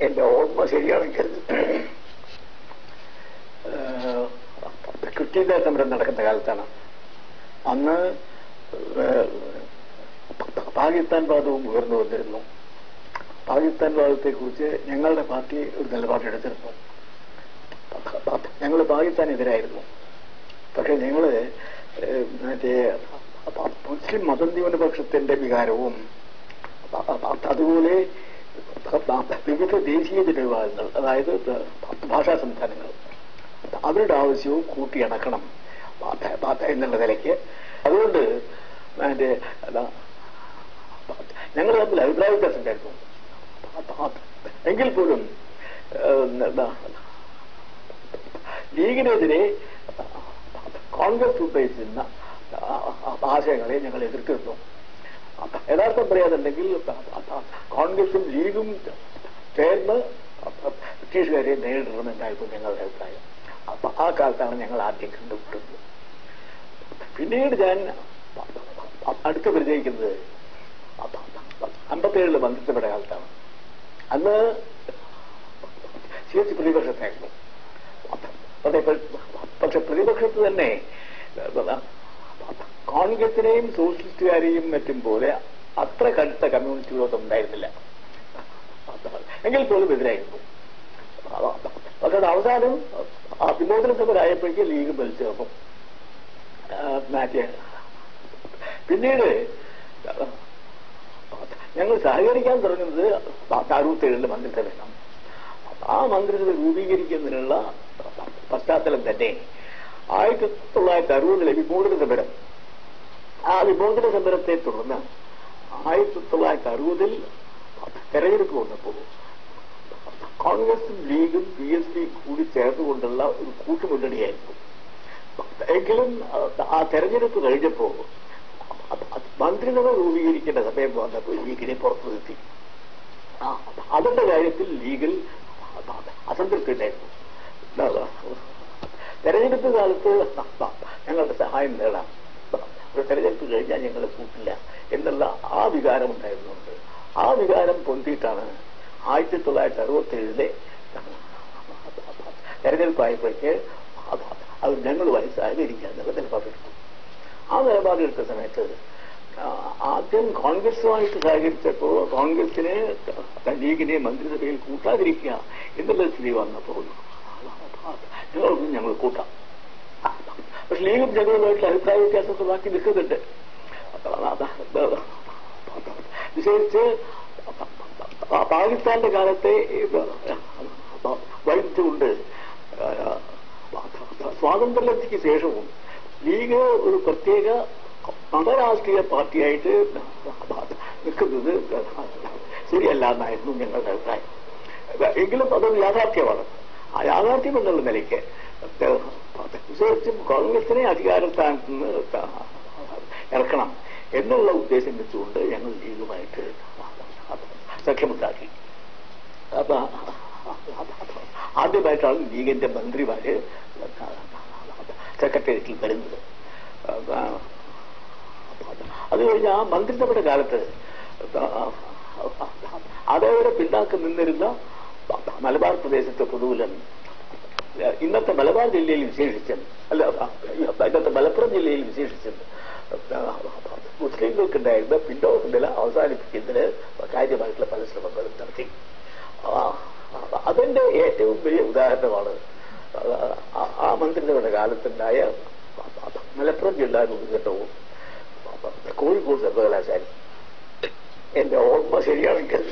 എന്റെ ഓർമ്മ ശരിയാണെങ്കിൽ ക്വിറ്റ് ഇന്ത്യ സമരം നടക്കുന്ന കാലത്താണ്. അന്ന് പാകിസ്ഥാൻ വാദവും ഉയർന്നു വന്നിരുന്നു. പാകിസ്ഥാൻ വാദത്തെക്കുറിച്ച് ഞങ്ങളുടെ പാർട്ടി ഒരു നിലപാടെടുത്തിരുന്നു. ഞങ്ങൾ പാകിസ്ഥാനെതിരായിരുന്നു. പക്ഷെ ഞങ്ങള് മറ്റേ മുസ്ലിം മതന്യൂനപക്ഷത്തിന്റെ വികാരവും അതുപോലെ വിവിധ ദേശീയ ജനവിഭാഗങ്ങൾ, അതായത് ഭാഷാ സംസ്ഥാനങ്ങൾ, അവരുടെ ആവശ്യവും കൂട്ടിയിണക്കണം എന്നുള്ള നിലയ്ക്ക്. അതുകൊണ്ട് മറ്റേ ഞങ്ങൾ തമ്മിൽ അഭിപ്രായ വ്യത്യാസം ഉണ്ടായിരുന്നു. എങ്കിൽ പോലും ലീഗിനെതിരെ കോൺഗ്രസ് ഉന്നയിച്ചിരുന്ന ആശയങ്ങളെ ഞങ്ങൾ എതിർത്തിരുന്നു. യഥാർത്ഥം പറയാനുണ്ടെങ്കിൽ കോൺഗ്രസും ലീഗും ചേർന്ന് ബ്രിട്ടീഷുകാരെ നേരിടണമെന്നായിരുന്നു ഞങ്ങളുടെ അഭിപ്രായം. അപ്പൊ ആ കാലത്താണ് ഞങ്ങൾ ആദ്യം കണ്ടുമുട്ടുന്നത്. പിന്നീട് ഞാൻ അടുത്ത് പരിചയിക്കുന്നത് 57 മന്ത്രിസഭയുടെ കാലത്താണ്. അന്ന് CH പ്രതിപക്ഷത്തായിരുന്നു. പക്ഷെ പ്രതിപക്ഷത്ത് തന്നെ കോൺഗ്രസിനെയും സോഷ്യലിസ്റ്റുകാരെയും മറ്റും പോലെ അത്ര കടുത്ത കമ്മ്യൂണിസ്റ്റ് വിരോധം ഉണ്ടായിരുന്നില്ല. എങ്കിൽ പോലും എതിരായിരുന്നു. പക്ഷെ അത് അവസാനം വിമോചന സമരമായപ്പോഴേക്ക് ലീഗ് വലിച്ചു ചേർന്നു. പിന്നീട് ഞങ്ങൾ സഹകരിക്കാൻ തുടങ്ങുന്നത് 67 മന്ത്രിസഭയാണ്. ആ മന്ത്രിസഭ രൂപീകരിക്കുന്നതിനുള്ള പശ്ചാത്തലം തന്നെ 1960 വിമോചന സമരം. ആ വിമോചന സമരത്തെ തുടർന്ന് 1960 തെരഞ്ഞെടുപ്പ് വന്നപ്പോൾ കോൺഗ്രസും ലീഗും PSP കൂടി ചേർന്നുകൊണ്ടുള്ള ഒരു കൂട്ടുമുന്നണിയായിരുന്നു. എങ്കിലും ആ തെരഞ്ഞെടുപ്പ് കഴിഞ്ഞപ്പോൾ മന്ത്രിസഭ രൂപീകരിക്കേണ്ട സമയം വന്നപ്പോൾ ലീഗിനെ പുറത്തു നിർത്തി. അതിന്റെ കാര്യത്തിൽ ലീഗിൽ അസംതൃപ്തി ഉണ്ടായിരുന്നു. തെരഞ്ഞെടുപ്പ് കാലത്ത് ഞങ്ങളുടെ സഹായം നേടാം, ഒരു തെരഞ്ഞെടുപ്പ് കഴിഞ്ഞാൽ ഞങ്ങളെ കൂട്ടില്ല എന്നുള്ള ആ വികാരം ഉണ്ടായിരുന്നുണ്ട്. ആ വികാരം പൊന്തിയിട്ടാണ് 1967 തെരഞ്ഞെടുപ്പായപ്പോഴേക്ക് അത് ഞങ്ങളുമായി സഹകരിക്കാൻ എന്നുള്ള നിലപാടെടുത്തു. ആ നിലപാടെടുത്ത സമയത്ത് ആദ്യം കോൺഗ്രസുമായിട്ട് സഹകരിച്ചപ്പോൾ കോൺഗ്രസിനെ ലീഗിനെ മന്ത്രിസഭയിൽ കൂട്ടാതിരിക്കുക എന്നുള്ള സ്ഥിതി വന്നപ്പോൾ ഞങ്ങൾ കൂട്ടാം. പക്ഷെ ലീഗും ഞങ്ങളുമായിട്ടുള്ള അഭിപ്രായ വ്യത്യാസത്തെ ബാക്കി നിൽക്കുന്നുണ്ട്. വിശേഷിച്ച് പാകിസ്ഥാന്റെ കാലത്തെ വൈദ്യുണ്ട് സ്വാതന്ത്ര്യലബ്ധിക്ക് ശേഷവും ലീഗ് ഒരു പ്രത്യേക മതരാഷ്ട്രീയ പാർട്ടിയായിട്ട് നിൽക്കുന്നത് ശരിയല്ല എന്നായിരുന്നു ഞങ്ങളുടെ അഭിപ്രായം. എങ്കിലും അതൊരു യാഥാർത്ഥ്യമാണ്. ആ യാഥാർത്ഥ്യം എന്നുള്ള നിലയ്ക്ക് വിശേഷിച്ചും കോൺഗ്രസിനെ അധികാരസ്ഥാനത്ത് നിന്ന് ഇറക്കണം എന്നുള്ള ഉദ്ദേശം വെച്ചുകൊണ്ട് ഞങ്ങൾ ലീഗുമായിട്ട് സഖ്യമുണ്ടാക്കി. അപ്പൊ ആദ്യമായിട്ടാണ് ലീഗിന്റെ മന്ത്രിമാര് സെക്രട്ടേറിയറ്റിൽ വരുന്നത്. അത് കഴിഞ്ഞ് ആ മന്ത്രിസഭയുടെ കാലത്ത് അതേവരെ പിന്നാക്കം നിന്നിരുന്ന മലബാർ പ്രദേശത്തെ പൊതുവിലും ഇന്നത്തെ മലബാർ ജില്ലയിൽ വിശേഷിച്ചും ഇന്നത്തെ മലപ്പുറം ജില്ലയിൽ വിശേഷിച്ചും മുസ്ലിങ്ങൾക്കുണ്ടായിരുന്ന പിന്നോക്ക നില അവസാനിപ്പിക്കുന്നതിന് കാര്യമായിട്ടുള്ള പല ശ്രമങ്ങളും നടത്തി. അതിന്റെ ഏറ്റവും വലിയ ഉദാഹരണമാണ് ആ മന്ത്രിസഭയുടെ കാലത്തുണ്ടായ മലപ്പുറം ജില്ലാ രൂപീകരണവും കോഴിക്കോട് സർവകലാശാല. എന്റെ ഓർമ്മ ശരിയാണെങ്കിൽ